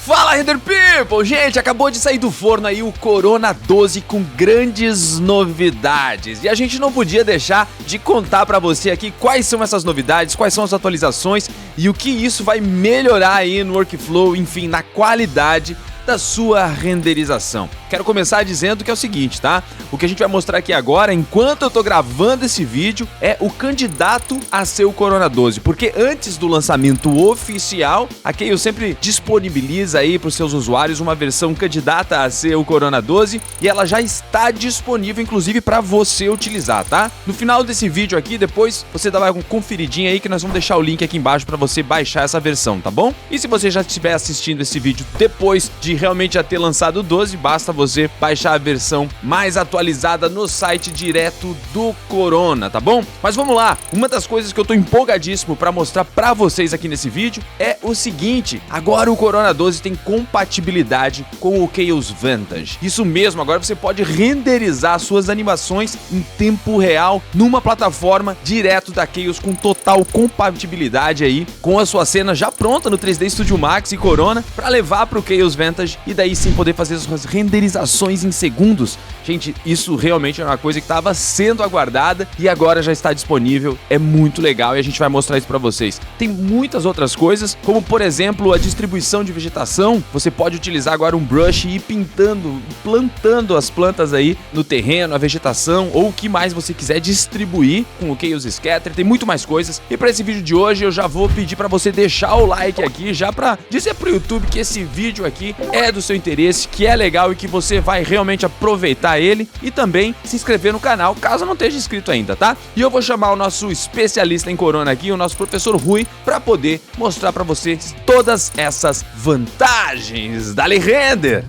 Fala, Render People! Gente, acabou de sair do forno aí o Corona 12 com grandes novidades. E a gente não podia deixar de contar pra você aqui quais são essas novidades, quais são as atualizações e o que isso vai melhorar aí no workflow, enfim, na qualidade da sua renderização. Quero começar dizendo que é o seguinte, tá? O que a gente vai mostrar aqui agora, enquanto eu tô gravando esse vídeo, é o candidato a ser o Corona 12, porque antes do lançamento oficial, a Keio sempre disponibiliza aí para os seus usuários uma versão candidata a ser o Corona 12 e ela já está disponível, inclusive, para você utilizar, tá? No final desse vídeo aqui, depois você dá uma conferidinha aí que nós vamos deixar o link aqui embaixo para você baixar essa versão, tá bom? E se você já estiver assistindo esse vídeo depois de realmente já ter lançado o 12, basta você baixar a versão mais atualizada no site direto do Corona, tá bom? Mas vamos lá, uma das coisas que eu tô empolgadíssimo para mostrar para vocês aqui nesse vídeo é o seguinte: agora o Corona 12 tem compatibilidade com o Chaos Vantage. Isso mesmo, agora você pode renderizar suas animações em tempo real numa plataforma direto da Chaos com total compatibilidade aí com a sua cena já pronta no 3D Studio Max e Corona para levar para o Chaos Vantage e daí sim poder fazer suas renderizações em segundos. Gente, isso realmente é uma coisa que estava sendo aguardada e agora já está disponível. É muito legal e a gente vai mostrar isso para vocês. Tem muitas outras coisas, como por exemplo a distribuição de vegetação. Você pode utilizar agora um brush e ir pintando, plantando as plantas aí no terreno, a vegetação ou o que mais você quiser distribuir com o Chaos Scatter. Tem muito mais coisas. E para esse vídeo de hoje eu já vou pedir para você deixar o like aqui, já para dizer pro YouTube que esse vídeo aqui é do seu interesse, que é legal e que você vai realmente aproveitar ele, e também se inscrever no canal caso não esteja inscrito ainda, tá? E eu vou chamar o nosso especialista em Corona aqui, o nosso professor Rui, para poder mostrar para vocês todas essas vantagens. Dale Render!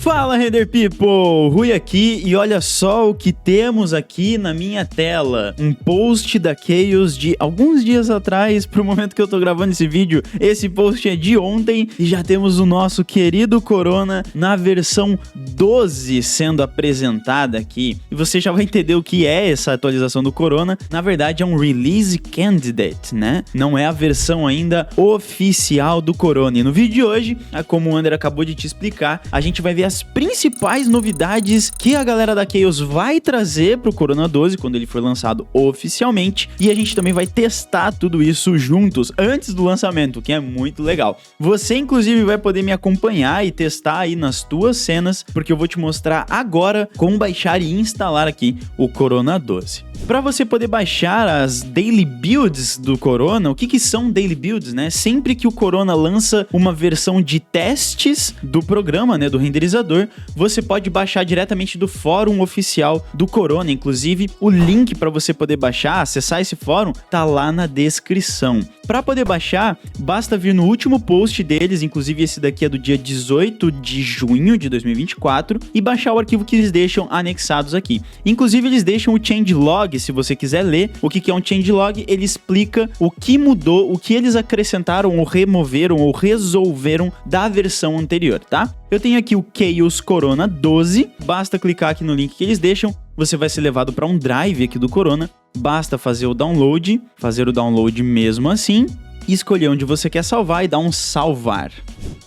Fala, Render People! Rui aqui e olha só o que temos aqui na minha tela. Um post da Chaos de alguns dias atrás, pro momento que eu tô gravando esse vídeo. Esse post é de ontem e já temos o nosso querido Corona na versão 12 sendo apresentada aqui. E você já vai entender o que é essa atualização do Corona. Na verdade é um Release Candidate, né? Não é a versão ainda oficial do Corona. E no vídeo de hoje, como o Ander acabou de te explicar, a gente vai ver as principais novidades que a galera da Chaos vai trazer pro Corona 12 quando ele for lançado oficialmente, e a gente também vai testar tudo isso juntos antes do lançamento, que é muito legal. Você inclusive vai poder me acompanhar e testar aí nas tuas cenas, porque eu vou te mostrar agora como baixar e instalar aqui o Corona 12. Para você poder baixar as Daily Builds do Corona, o que são Daily Builds, né? Sempre que o Corona lança uma versão de testes do programa, né, do renderizador, você pode baixar diretamente do fórum oficial do Corona. Inclusive, o link para você poder baixar, acessar esse fórum, tá lá na descrição. Para poder baixar, basta vir no último post deles, inclusive esse daqui é do dia 18 de junho de 2024, e baixar o arquivo que eles deixam anexados aqui. Inclusive, eles deixam o changelog, se você quiser ler o que é um changelog, ele explica o que mudou, o que eles acrescentaram ou removeram ou resolveram da versão anterior, tá? Eu tenho aqui o Chaos Corona 12, basta clicar aqui no link que eles deixam, você vai ser levado para um drive aqui do Corona, basta fazer o download mesmo assim, e escolher onde você quer salvar e dar um salvar.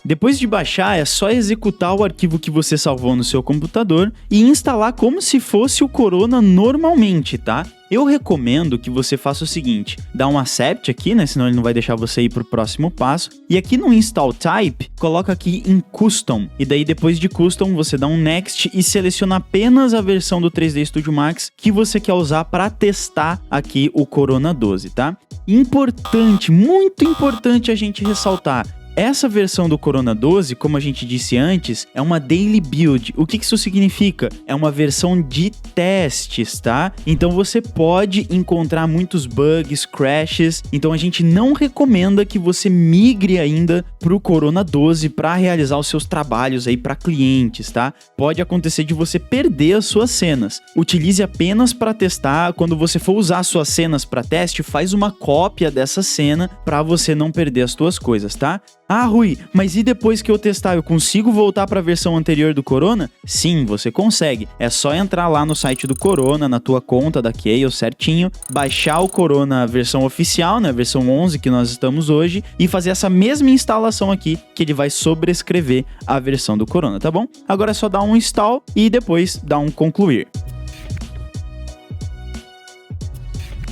Depois de baixar, é só executar o arquivo que você salvou no seu computador e instalar como se fosse o Corona normalmente, tá? Eu recomendo que você faça o seguinte, dá um accept aqui, né, senão ele não vai deixar você ir pro próximo passo, e aqui no install type, coloca aqui em custom, e daí depois de custom você dá um next e seleciona apenas a versão do 3D Studio Max que você quer usar para testar aqui o Corona 12, tá? Importante, muito importante a gente ressaltar, essa versão do Corona 12, como a gente disse antes, é uma Daily Build. O que isso significa? É uma versão de testes, tá? Então você pode encontrar muitos bugs, crashes. Então a gente não recomenda que você migre ainda pro Corona 12 para realizar os seus trabalhos aí para clientes, tá? Pode acontecer de você perder as suas cenas. Utilize apenas para testar. Quando você for usar suas cenas para teste, faz uma cópia dessa cena para você não perder as suas coisas, tá? Ah, Rui, mas e depois que eu testar, eu consigo voltar para a versão anterior do Corona? Sim, você consegue. É só entrar lá no site do Corona, na tua conta da Chaos certinho, baixar o Corona versão oficial, né, versão 11 que nós estamos hoje, e fazer essa mesma instalação aqui, que ele vai sobrescrever a versão do Corona, tá bom? Agora é só dar um install e depois dar um concluir.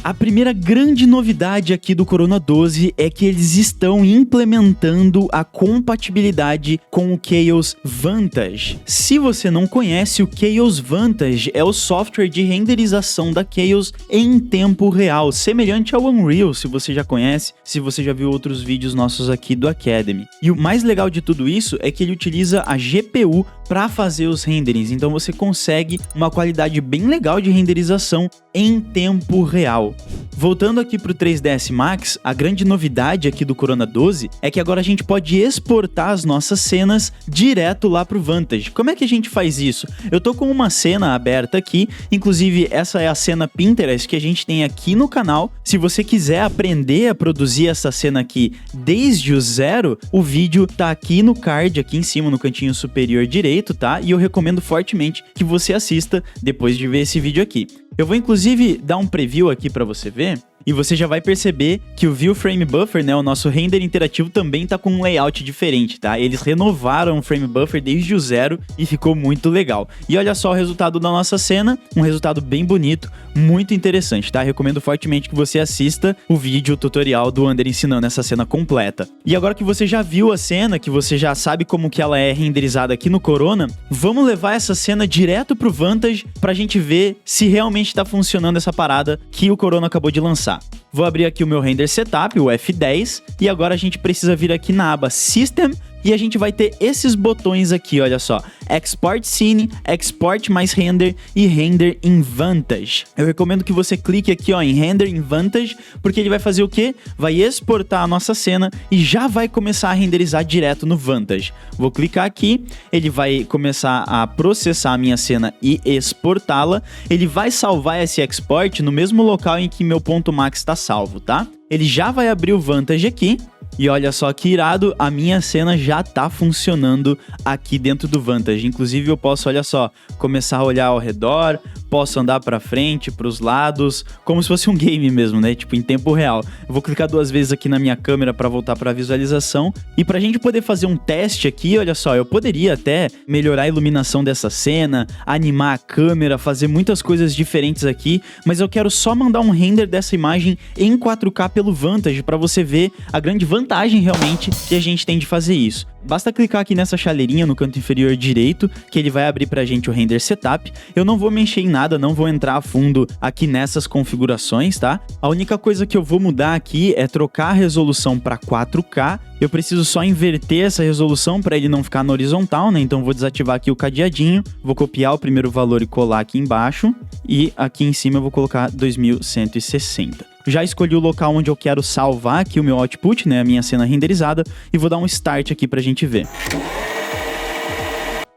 A primeira grande novidade aqui do Corona 12 é que eles estão implementando a compatibilidade com o Chaos Vantage. Se você não conhece, o Chaos Vantage é o software de renderização da Chaos em tempo real, semelhante ao Unreal, se você já conhece, se você já viu outros vídeos nossos aqui do Academy. E o mais legal de tudo isso é que ele utiliza a GPU para fazer os renderings, então você consegue uma qualidade bem legal de renderização em tempo real. Voltando aqui para o 3ds Max, a grande novidade aqui do Corona 12 é que agora a gente pode exportar as nossas cenas direto lá para o Vantage. Como é que a gente faz isso? Eu tô com uma cena aberta aqui, inclusive essa é a cena Pinterest que a gente tem aqui no canal. Se você quiser aprender a produzir essa cena aqui desde o zero, o vídeo tá aqui no card, aqui em cima no cantinho superior direito, tá? E eu recomendo fortemente que você assista depois de ver esse vídeo aqui. Eu vou inclusive dar um preview aqui para você ver. E você já vai perceber que o View Frame Buffer, né, o nosso render interativo também tá com um layout diferente, tá? Eles renovaram o Frame Buffer desde o zero e ficou muito legal. E olha só o resultado da nossa cena, um resultado bem bonito, muito interessante, tá? Recomendo fortemente que você assista o vídeo tutorial do Ander ensinando essa cena completa. E agora que você já viu a cena, que você já sabe como que ela é renderizada aqui no Corona, vamos levar essa cena direto pro Vantage pra gente ver se realmente tá funcionando essa parada que o Corona acabou de lançar. Vou abrir aqui o meu render setup, o F10, e agora a gente precisa vir aqui na aba System e a gente vai ter esses botões aqui, olha só, Export Scene, Export mais Render e Render in Vantage. Eu recomendo que você clique aqui, ó, em Render in Vantage, porque ele vai fazer o quê? Vai exportar a nossa cena e já vai começar a renderizar direto no Vantage. Vou clicar aqui, ele vai começar a processar a minha cena e exportá-la. Ele vai salvar esse export no mesmo local em que meu ponto max está salvo, tá? Ele já vai abrir o Vantage aqui. E olha só que irado, a minha cena já tá funcionando aqui dentro do Vantage. Inclusive eu posso, olha só, começar a olhar ao redor, posso andar pra frente, pros lados, como se fosse um game mesmo, né? Tipo, em tempo real. Eu vou clicar 2 vezes aqui na minha câmera pra voltar pra visualização. E pra gente poder fazer um teste aqui, olha só, eu poderia até melhorar a iluminação dessa cena, animar a câmera, fazer muitas coisas diferentes aqui, mas eu quero só mandar um render dessa imagem em 4K pelo Vantage pra você ver a grande vantagem realmente que a gente tem de fazer isso. Basta clicar aqui nessa chaleirinha no canto inferior direito, que ele vai abrir pra gente o render setup. Eu não vou mexer em nada, não vou entrar a fundo aqui nessas configurações, tá? A única coisa que eu vou mudar aqui é trocar a resolução para 4K. Eu preciso só inverter essa resolução para ele não ficar na horizontal, né? Então vou desativar aqui o cadeadinho, vou copiar o primeiro valor e colar aqui embaixo. E aqui em cima eu vou colocar 2160. Já escolhi o local onde eu quero salvar aqui o meu output, né, a minha cena renderizada, e vou dar um start aqui pra gente ver.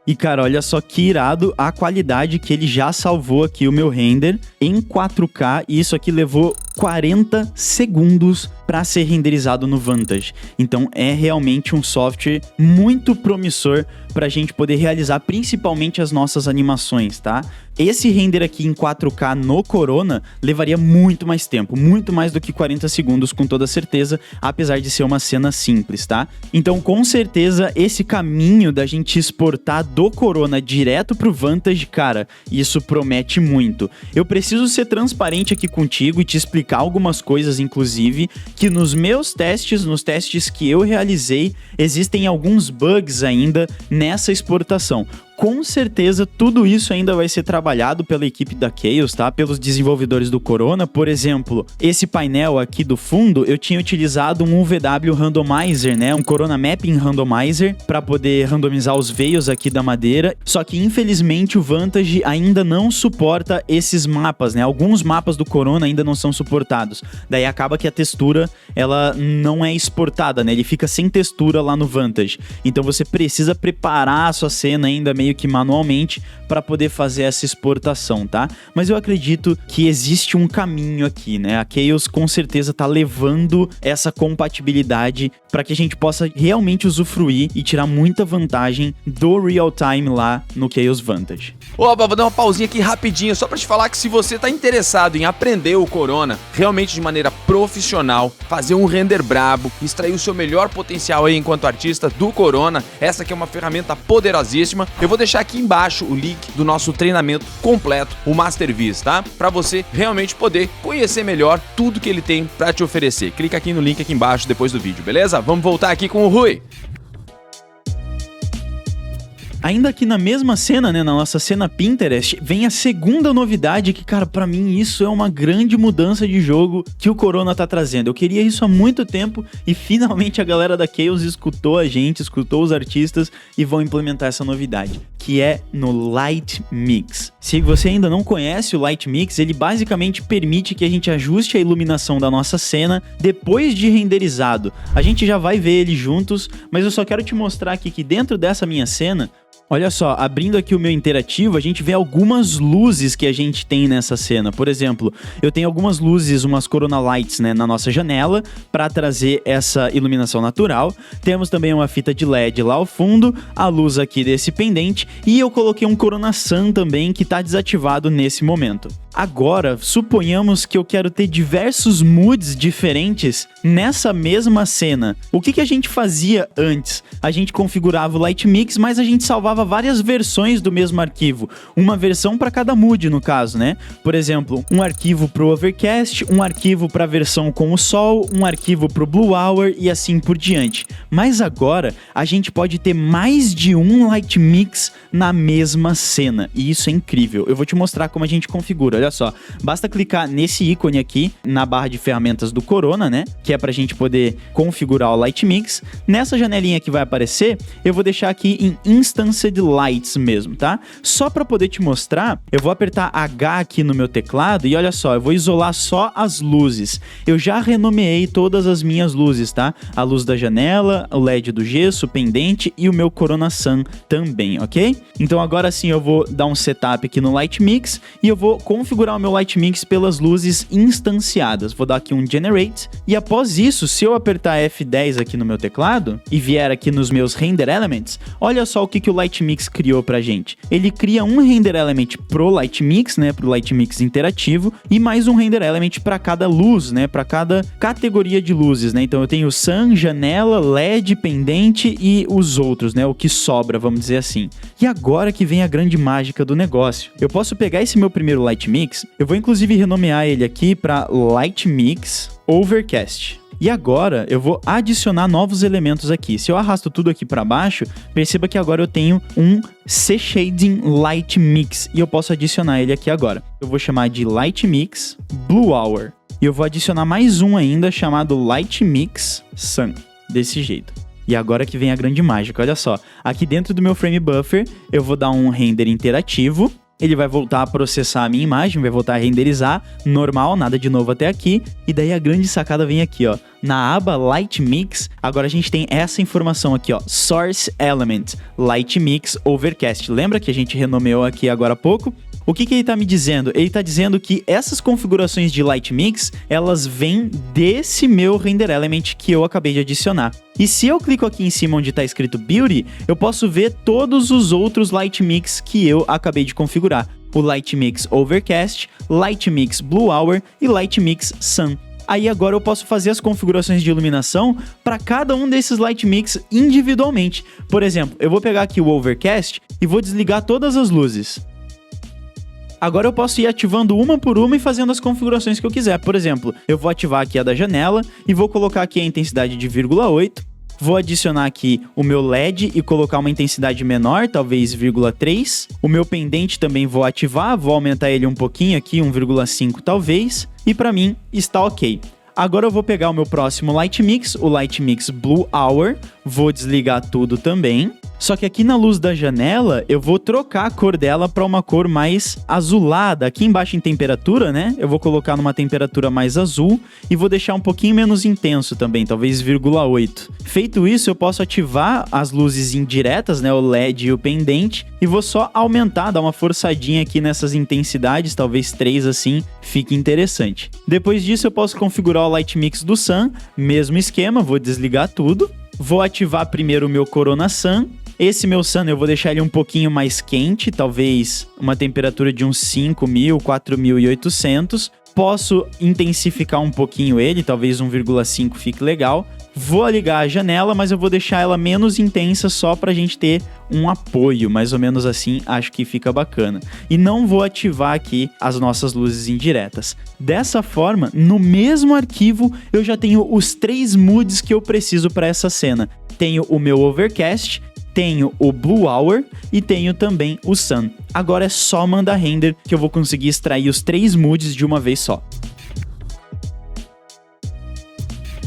E cara, olha só que irado a qualidade que ele já salvou aqui o meu render em 4K, e isso aqui levou 40 segundos para ser renderizado no Vantage. Então é realmente um software muito promissor para a gente poder realizar principalmente as nossas animações, tá? Esse render aqui em 4K no Corona levaria muito mais tempo, muito mais do que 40 segundos com toda certeza, apesar de ser uma cena simples, tá? Então com certeza esse caminho da gente exportar do Corona direto pro Vantage, cara, isso promete muito. Eu preciso ser transparente aqui contigo e te explicar algumas coisas, inclusive, que nos meus testes, nos testes que eu realizei, existem alguns bugs ainda nessa exportação. Com certeza, tudo isso ainda vai ser trabalhado pela equipe da Chaos, tá? Pelos desenvolvedores do Corona. Por exemplo, esse painel aqui do fundo, eu tinha utilizado um UVW Randomizer, né? Um Corona Mapping Randomizer, para poder randomizar os veios aqui da madeira. Só que, infelizmente, o Vantage ainda não suporta esses mapas, né? Alguns mapas do Corona ainda não são suportados. Daí acaba que a textura, ela não é exportada, né? Ele fica sem textura lá no Vantage. Então você precisa preparar a sua cena ainda meio meio que manualmente para poder fazer essa exportação, tá? Mas eu acredito que existe um caminho aqui, né? A Chaos com certeza tá levando essa compatibilidade para que a gente possa realmente usufruir e tirar muita vantagem do real time lá no Chaos Vantage. Opa, vou dar uma pausinha aqui rapidinho, só pra te falar que se você tá interessado em aprender o Corona realmente de maneira profissional, fazer um render brabo, extrair o seu melhor potencial aí enquanto artista do Corona, essa aqui é uma ferramenta poderosíssima. Eu vou deixar aqui embaixo o link do nosso treinamento completo, o MasterViz, tá? Pra você realmente poder conhecer melhor tudo que ele tem pra te oferecer. Clica aqui no link aqui embaixo depois do vídeo, beleza? Vamos voltar aqui com o Rui. Ainda aqui na mesma cena, né, na nossa cena Pinterest, vem a segunda novidade que, cara, pra mim isso é uma grande mudança de jogo que o Corona tá trazendo. Eu queria isso há muito tempo e finalmente a galera da Chaos escutou a gente, escutou os artistas e vão implementar essa novidade, que é no Light Mix. Se você ainda não conhece o Light Mix, ele basicamente permite que a gente ajuste a iluminação da nossa cena depois de renderizado. A gente já vai ver ele juntos, mas eu só quero te mostrar aqui que dentro dessa minha cena, olha só, abrindo aqui o meu interativo, a gente vê algumas luzes que a gente tem nessa cena. Por exemplo, eu tenho algumas luzes, umas Corona Lights, né, na nossa janela, para trazer essa iluminação natural. Temos também uma fita de LED lá ao fundo, a luz aqui desse pendente, e eu coloquei um Corona Sun também, que está desativado nesse momento. Agora, suponhamos que eu quero ter diversos moods diferentes nessa mesma cena. O que a gente fazia antes? A gente configurava o Light Mix, mas a gente salvava várias versões do mesmo arquivo. Uma versão para cada mood, no caso, né? Por exemplo, um arquivo pro Overcast, um arquivo para a versão com o sol, um arquivo pro Blue Hour e assim por diante. Mas agora, a gente pode ter mais de um Light Mix na mesma cena. E isso é incrível. Eu vou te mostrar como a gente configura. Olha só, basta clicar nesse ícone aqui, na barra de ferramentas do Corona, né? Que é pra gente poder configurar o Light Mix. Nessa janelinha que vai aparecer, eu vou deixar aqui em Instanced Lights mesmo, tá? Só pra poder te mostrar, eu vou apertar H aqui no meu teclado e olha só, eu vou isolar só as luzes. Eu já renomeei todas as minhas luzes, tá? A luz da janela, o LED do gesso, o pendente e o meu Corona Sun também, ok? Então agora sim eu vou dar um setup aqui no Light Mix e eu vou configurar o meu Light Mix pelas luzes instanciadas. Vou dar aqui um Generate e após isso, se eu apertar F10 aqui no meu teclado e vier aqui nos meus Render Elements, olha só o que o Light Mix criou pra gente. Ele cria um Render Element pro Light Mix, né, pro Light Mix interativo e mais um Render Element para cada luz, né, para cada categoria de luzes, né. Então eu tenho Sun, janela, LED, pendente e os outros, né, o que sobra, vamos dizer assim. E agora que vem a grande mágica do negócio. Eu posso pegar esse meu primeiro Light Mix, eu vou inclusive renomear ele aqui para Light Mix Overcast. E agora eu vou adicionar novos elementos aqui. Se eu arrasto tudo aqui para baixo, perceba que agora eu tenho um C-Shading Light Mix e eu posso adicionar ele aqui agora. Eu vou chamar de Light Mix Blue Hour. E eu vou adicionar mais um ainda chamado Light Mix Sun, desse jeito. E agora que vem a grande mágica, olha só. Aqui dentro do meu Frame Buffer, eu vou dar um render interativo. Ele vai voltar a processar a minha imagem, vai voltar a renderizar, normal, nada de novo até aqui. E daí a grande sacada vem aqui, ó. Na aba Light Mix, agora a gente tem essa informação aqui, ó. Source Element, Light Mix Overcast. Lembra que a gente renomeou aqui agora há pouco? O que ele tá me dizendo? Ele tá dizendo que essas configurações de Light Mix, elas vêm desse meu Render Element que eu acabei de adicionar. E se eu clico aqui em cima onde tá escrito Beauty, eu posso ver todos os outros Light Mix que eu acabei de configurar. O Light Mix Overcast, Light Mix Blue Hour e Light Mix Sun. Aí agora eu posso fazer as configurações de iluminação para cada um desses Light Mix individualmente. Por exemplo, eu vou pegar aqui o Overcast e vou desligar todas as luzes. Agora eu posso ir ativando uma por uma e fazendo as configurações que eu quiser. Por exemplo, eu vou ativar aqui a da janela e vou colocar aqui a intensidade de 0,8. Vou adicionar aqui o meu LED e colocar uma intensidade menor, talvez 0,3. O meu pendente também vou ativar, vou aumentar ele um pouquinho aqui, 1,5 talvez. E para mim está ok. Agora eu vou pegar o meu próximo Light Mix, o Light Mix Blue Hour. Vou desligar tudo também. Só que aqui na luz da janela, eu vou trocar a cor dela para uma cor mais azulada. Aqui embaixo em temperatura, né? Eu vou colocar numa temperatura mais azul e vou deixar um pouquinho menos intenso também, talvez 0,8. Feito isso, eu posso ativar as luzes indiretas, né? O LED e o pendente, e vou só aumentar, dar uma forçadinha aqui nessas intensidades, talvez 3 assim, fique interessante. Depois disso, eu posso configurar o Light Mix do Sun, mesmo esquema, vou desligar tudo. Vou ativar primeiro o meu Corona Sun. Esse meu Sun eu vou deixar ele um pouquinho mais quente, talvez uma temperatura de uns 5.000, 4.800. Posso intensificar um pouquinho ele, talvez 1,5 fique legal. Vou ligar a janela, mas eu vou deixar ela menos intensa só pra gente ter um apoio, mais ou menos assim, acho que fica bacana. E não vou ativar aqui as nossas luzes indiretas. Dessa forma, no mesmo arquivo, eu já tenho os 3 moods que eu preciso para essa cena. Tenho o meu Overcast, tenho o Blue Hour e tenho também o Sun. Agora é só mandar render que eu vou conseguir extrair os 3 moods de uma vez só.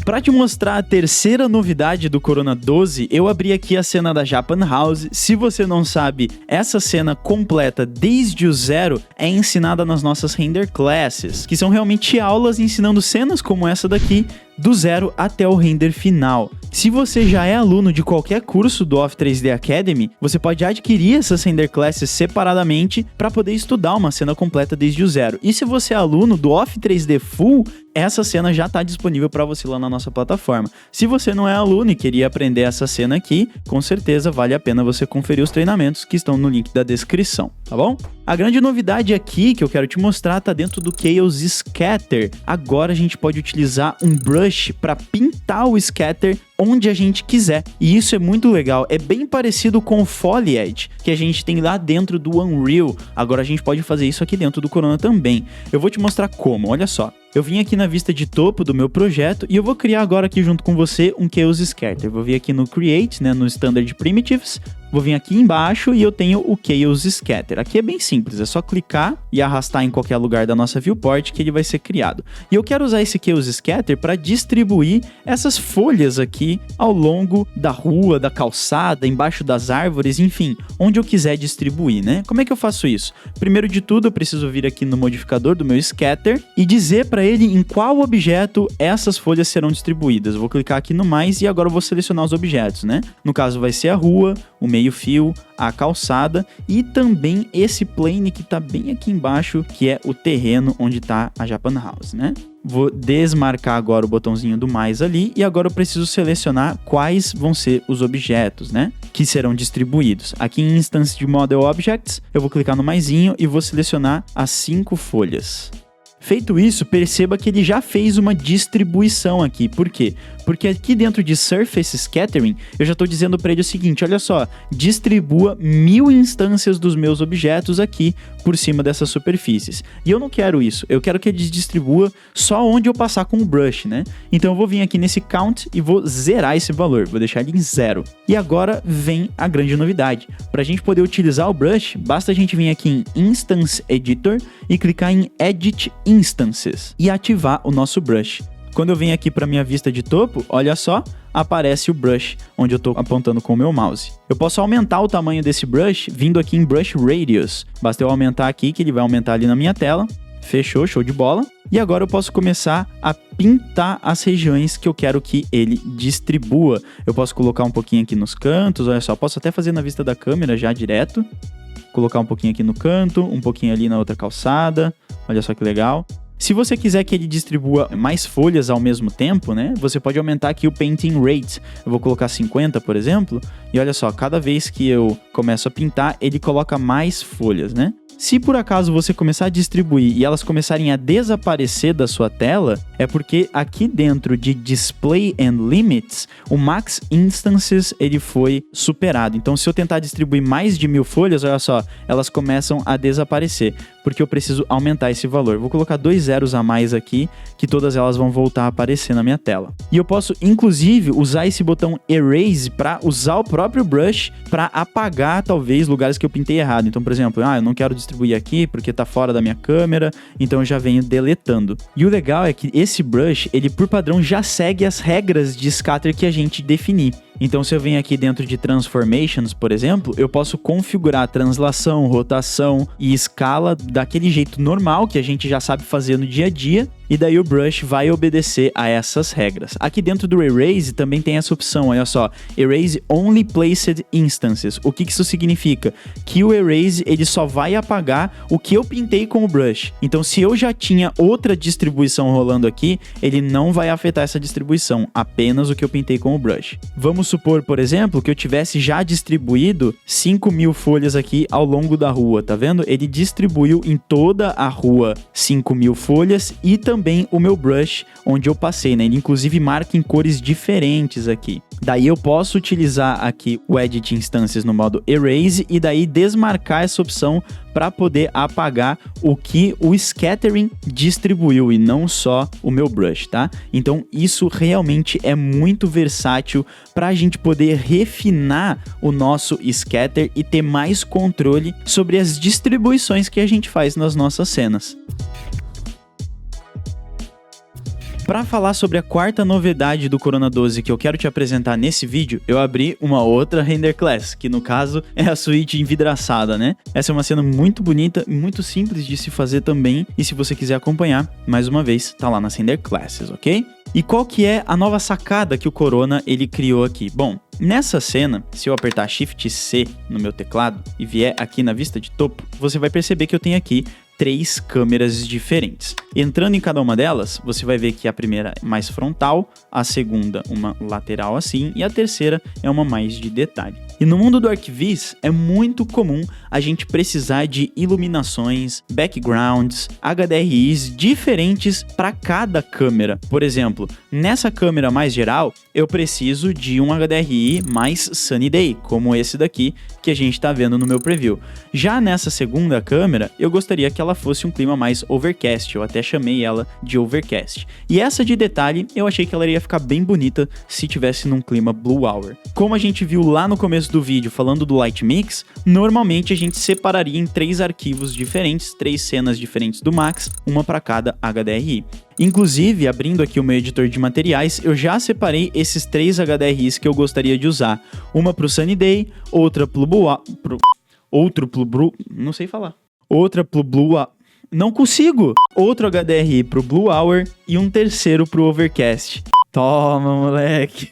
Para te mostrar a terceira novidade do Corona 12, eu abri aqui a cena da Japan House. Se você não sabe, essa cena completa desde o zero é ensinada nas nossas Render Classes, que são realmente aulas ensinando cenas como essa daqui, do zero até o render final. Se você já é aluno de qualquer curso do Off 3D Academy, você pode adquirir essas Render Classes separadamente para poder estudar uma cena completa desde o zero. E se você é aluno do Off 3D Full, essa cena já está disponível para você lá na nossa plataforma. Se você não é aluno e queria aprender essa cena aqui, com certeza vale a pena você conferir os treinamentos que estão no link da descrição, tá bom? A grande novidade aqui que eu quero te mostrar está dentro do Chaos Scatter. Agora a gente pode utilizar um brush para pintar o scatter onde a gente quiser. E isso é muito legal, é bem parecido com o Foliage que a gente tem lá dentro do Unreal. Agora a gente pode fazer isso aqui dentro do Corona também. Eu vou te mostrar como, olha só. Eu vim aqui na vista de topo do meu projeto e eu vou criar agora aqui junto com você um Chaos Scatter. Vou vir aqui no Create, né, no Standard Primitives. Vou vir aqui embaixo e eu tenho o Chaos Scatter. Aqui é bem simples, é só clicar e arrastar em qualquer lugar da nossa viewport que ele vai ser criado. E eu quero usar esse Chaos Scatter para distribuir essas folhas aqui ao longo da rua, da calçada, embaixo das árvores, enfim, onde eu quiser distribuir, né? Como é que eu faço isso? Primeiro de tudo, eu preciso vir aqui no modificador do meu Scatter e dizer para ele em qual objeto essas folhas serão distribuídas. Eu vou clicar aqui no mais e agora eu vou selecionar os objetos, né? No caso vai ser a rua, o meio-fio, a calçada e também esse plane que tá bem aqui embaixo, que é o terreno onde tá a Japan House, né? Vou desmarcar agora o botãozinho do mais ali e agora eu preciso selecionar quais vão ser os objetos, né, que serão distribuídos. Aqui em Instance de Model Objects, eu vou clicar no maisinho e vou selecionar as 5 folhas. Feito isso, perceba que ele já fez uma distribuição aqui. Por quê? Porque aqui dentro de Surface Scattering, eu já estou dizendo para ele o seguinte, olha só, distribua 1000 instâncias dos meus objetos aqui por cima dessas superfícies. E eu não quero isso, eu quero que ele distribua só onde eu passar com o brush, né? Então eu vou vir aqui nesse count e vou zerar esse valor, vou deixar ele em 0. E agora vem a grande novidade. Para a gente poder utilizar o brush, basta a gente vir aqui em Instance Editor e clicar em Edit Instances e ativar o nosso brush. Quando eu venho aqui para minha vista de topo, olha só, aparece o brush onde eu estou apontando com o meu mouse. Eu posso aumentar o tamanho desse brush vindo aqui em Brush Radius. Basta eu aumentar aqui que ele vai aumentar ali na minha tela. Fechou, show de bola. E agora eu posso começar a pintar as regiões que eu quero que ele distribua. Eu posso colocar um pouquinho aqui nos cantos, olha só, posso até fazer na vista da câmera já direto. Colocar um pouquinho aqui no canto, um pouquinho ali na outra calçada. Olha só que legal. Se você quiser que ele distribua mais folhas ao mesmo tempo, né? Você pode aumentar aqui o Painting Rate. Eu vou colocar 50, por exemplo. E olha só, cada vez que eu começo a pintar, ele coloca mais folhas, né? Se por acaso você começar a distribuir e elas começarem a desaparecer da sua tela, é porque aqui dentro de Display and Limits, o Max Instances ele foi superado. Então se eu tentar distribuir mais de 1000 folhas, olha só, elas começam a desaparecer, porque eu preciso aumentar esse valor. Vou colocar 2 zeros a mais aqui, que todas elas vão voltar a aparecer na minha tela. E eu posso, inclusive, usar esse botão Erase para usar o próprio brush para apagar, talvez, lugares que eu pintei errado. Então, por exemplo, eu não quero distribuir aqui porque tá fora da minha câmera, então eu já venho deletando. E o legal é que esse brush, ele por padrão já segue as regras de scatter que a gente definir. Então se eu venho aqui dentro de Transformations, por exemplo, eu posso configurar translação, rotação e escala daquele jeito normal que a gente já sabe fazer no dia a dia. E daí o Brush vai obedecer a essas regras. Aqui dentro do Erase também tem essa opção, olha só. Erase Only Placed Instances. O que isso significa? Que o Erase, ele só vai apagar o que eu pintei com o Brush. Então, se eu já tinha outra distribuição rolando aqui, ele não vai afetar essa distribuição, apenas o que eu pintei com o Brush. Vamos supor, por exemplo, que eu tivesse já distribuído 5.000 folhas aqui ao longo da rua, tá vendo? Ele distribuiu em toda a rua 5.000 folhas e também o meu brush onde eu passei, né? Ele inclusive marca em cores diferentes aqui. Daí eu posso utilizar aqui o Edit Instâncias no modo Erase e daí desmarcar essa opção para poder apagar o que o Scattering distribuiu e não só o meu brush, tá? Então isso realmente é muito versátil para a gente poder refinar o nosso scatter e ter mais controle sobre as distribuições que a gente faz nas nossas cenas. Para falar sobre a quarta novidade do Corona 12 que eu quero te apresentar nesse vídeo, eu abri uma outra render class, que no caso é a suíte envidraçada, né? Essa é uma cena muito bonita e muito simples de se fazer também, e se você quiser acompanhar, mais uma vez, tá lá nas render classes, ok? E qual que é a nova sacada que o Corona ele criou aqui? Bom, nessa cena, se eu apertar Shift C no meu teclado e vier aqui na vista de topo, você vai perceber que eu tenho aqui 3 câmeras diferentes. Entrando em cada uma delas, você vai ver que a primeira é mais frontal, a segunda uma lateral assim e a terceira é uma mais de detalhe. E no mundo do ArcViz é muito comum a gente precisar de iluminações, backgrounds, HDRIs diferentes para cada câmera. Por exemplo, nessa câmera mais geral, eu preciso de um HDRI mais Sunny Day, como esse daqui que a gente está vendo no meu preview. Já nessa segunda câmera, eu gostaria que ela fosse um clima mais overcast, eu até chamei ela de overcast. E essa de detalhe, eu achei que ela iria ficar bem bonita se tivesse num clima Blue Hour. Como a gente viu lá no começo do vídeo falando do Light Mix, normalmente a gente separaria em 3 arquivos diferentes, 3 cenas diferentes do Max, uma para cada HDRI. Inclusive, abrindo aqui o meu editor de materiais, eu já separei esses 3 HDRIs que eu gostaria de usar. Uma pro Sunny Day, outra pro Blue não sei falar. Outra pro Blue não consigo! Outro HDRI pro Blue Hour e um terceiro pro Overcast. Toma, moleque!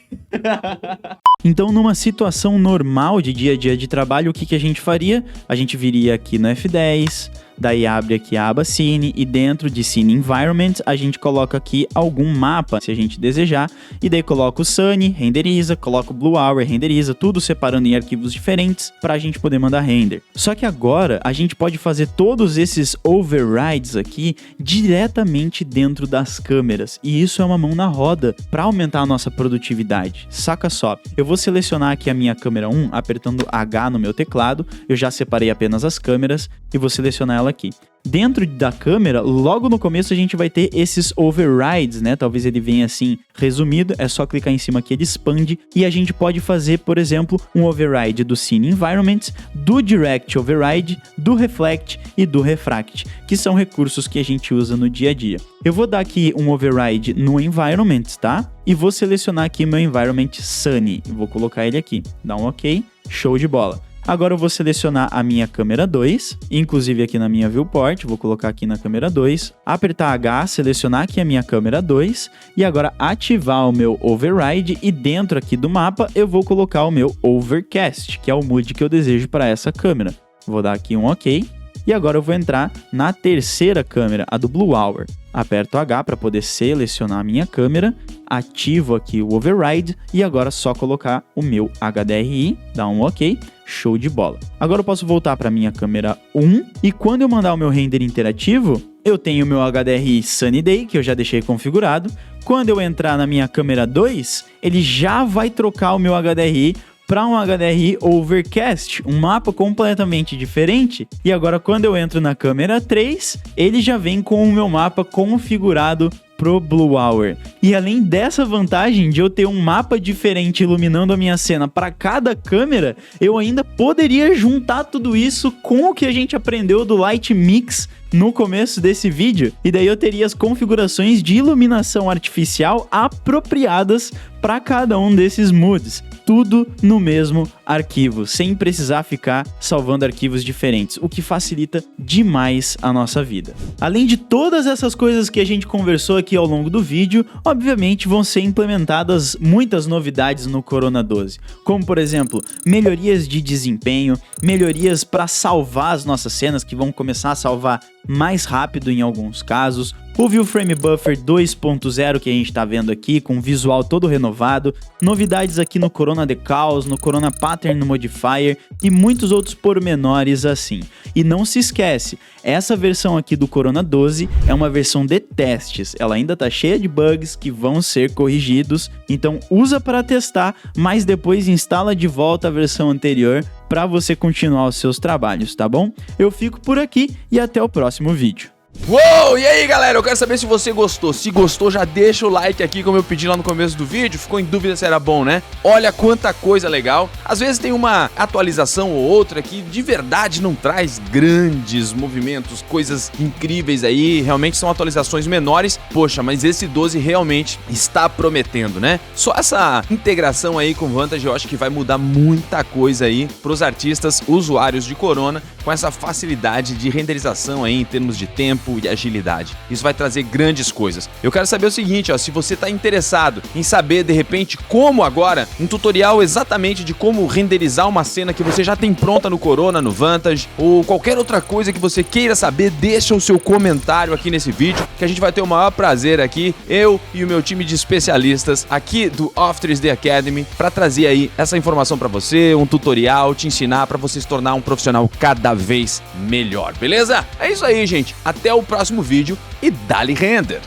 Então, numa situação normal de dia a dia de trabalho, o que a gente faria? A gente viria aqui no F10, daí abre aqui a aba Scene e dentro de Scene Environment a gente coloca aqui algum mapa, se a gente desejar, e daí coloca o Sunny, renderiza, coloca o Blue Hour, renderiza, tudo separando em arquivos diferentes para a gente poder mandar render. Só que agora a gente pode fazer todos esses overrides aqui diretamente dentro das câmeras, e isso é uma mão na roda para aumentar a nossa produtividade. Saca só, eu vou selecionar aqui a minha câmera 1 apertando H no meu teclado, eu já separei apenas as câmeras e vou selecionar ela aqui. Dentro da câmera, logo no começo a gente vai ter esses overrides, né? Talvez ele venha assim resumido, é só clicar em cima que ele expande e a gente pode fazer, por exemplo, um override do Scene Environment, do Direct Override, do Reflect e do Refract, que são recursos que a gente usa no dia a dia. Eu vou dar aqui um override no Environment, tá? E vou selecionar aqui meu Environment Sunny, vou colocar ele aqui, dá um OK, show de bola. Agora eu vou selecionar a minha câmera 2, inclusive aqui na minha viewport, vou colocar aqui na câmera 2, apertar H, selecionar aqui a minha câmera 2 e agora ativar o meu override e dentro aqui do mapa eu vou colocar o meu overcast, que é o mood que eu desejo para essa câmera. Vou dar aqui um OK e agora eu vou entrar na terceira câmera, a do Blue Hour. Aperto H para poder selecionar a minha câmera, ativo aqui o override e agora é só colocar o meu HDRI, dá um OK, show de bola. Agora eu posso voltar para minha câmera 1 e quando eu mandar o meu render interativo, eu tenho o meu HDRI Sunny Day, que eu já deixei configurado. Quando eu entrar na minha câmera 2, ele já vai trocar o meu HDRI para um HDRI Overcast, um mapa completamente diferente. E agora quando eu entro na câmera 3, ele já vem com o meu mapa configurado pro Blue Hour. E além dessa vantagem de eu ter um mapa diferente iluminando a minha cena para cada câmera, eu ainda poderia juntar tudo isso com o que a gente aprendeu do Light Mix, no começo desse vídeo, e daí eu teria as configurações de iluminação artificial apropriadas para cada um desses moods. Tudo no mesmo arquivo, sem precisar ficar salvando arquivos diferentes, o que facilita demais a nossa vida. Além de todas essas coisas que a gente conversou aqui ao longo do vídeo, obviamente vão ser implementadas muitas novidades no Corona 12, como por exemplo, melhorias de desempenho, melhorias para salvar as nossas cenas, que vão começar a salvar mais rápido em alguns casos, o View Frame Buffer 2.0 que a gente está vendo aqui, com visual todo renovado, novidades aqui no Corona Decals, no Corona Pattern Modifier e muitos outros pormenores assim. E não se esquece, essa versão aqui do Corona 12 é uma versão de testes, ela ainda está cheia de bugs que vão ser corrigidos, então usa para testar, mas depois instala de volta a versão anterior para você continuar os seus trabalhos, tá bom? Eu fico por aqui e até o próximo vídeo. Uou, e aí galera, eu quero saber se você gostou. Se gostou, já deixa o like aqui, como eu pedi lá no começo do vídeo. Ficou em dúvida se era bom, né? Olha quanta coisa legal. Às vezes tem uma atualização ou outra que de verdade não traz grandes movimentos, coisas incríveis aí. Realmente são atualizações menores. Poxa, mas esse 12 realmente está prometendo, né? Só essa integração aí com Vantage eu acho que vai mudar muita coisa aí pros artistas, usuários de Corona, com essa facilidade de renderização aí em termos de tempo e agilidade. Isso vai trazer grandes coisas. Eu quero saber o seguinte, ó, se você está interessado em saber de repente como agora, um tutorial exatamente de como renderizar uma cena que você já tem pronta no Corona, no Vantage, ou qualquer outra coisa que você queira saber, deixa o seu comentário aqui nesse vídeo, que a gente vai ter o maior prazer aqui, eu e o meu time de especialistas aqui do Off 3D Academy, para trazer aí essa informação para você, um tutorial, te ensinar para você se tornar um profissional cada vez melhor, beleza? É isso aí, gente. Até o próximo vídeo e dá-lhe render!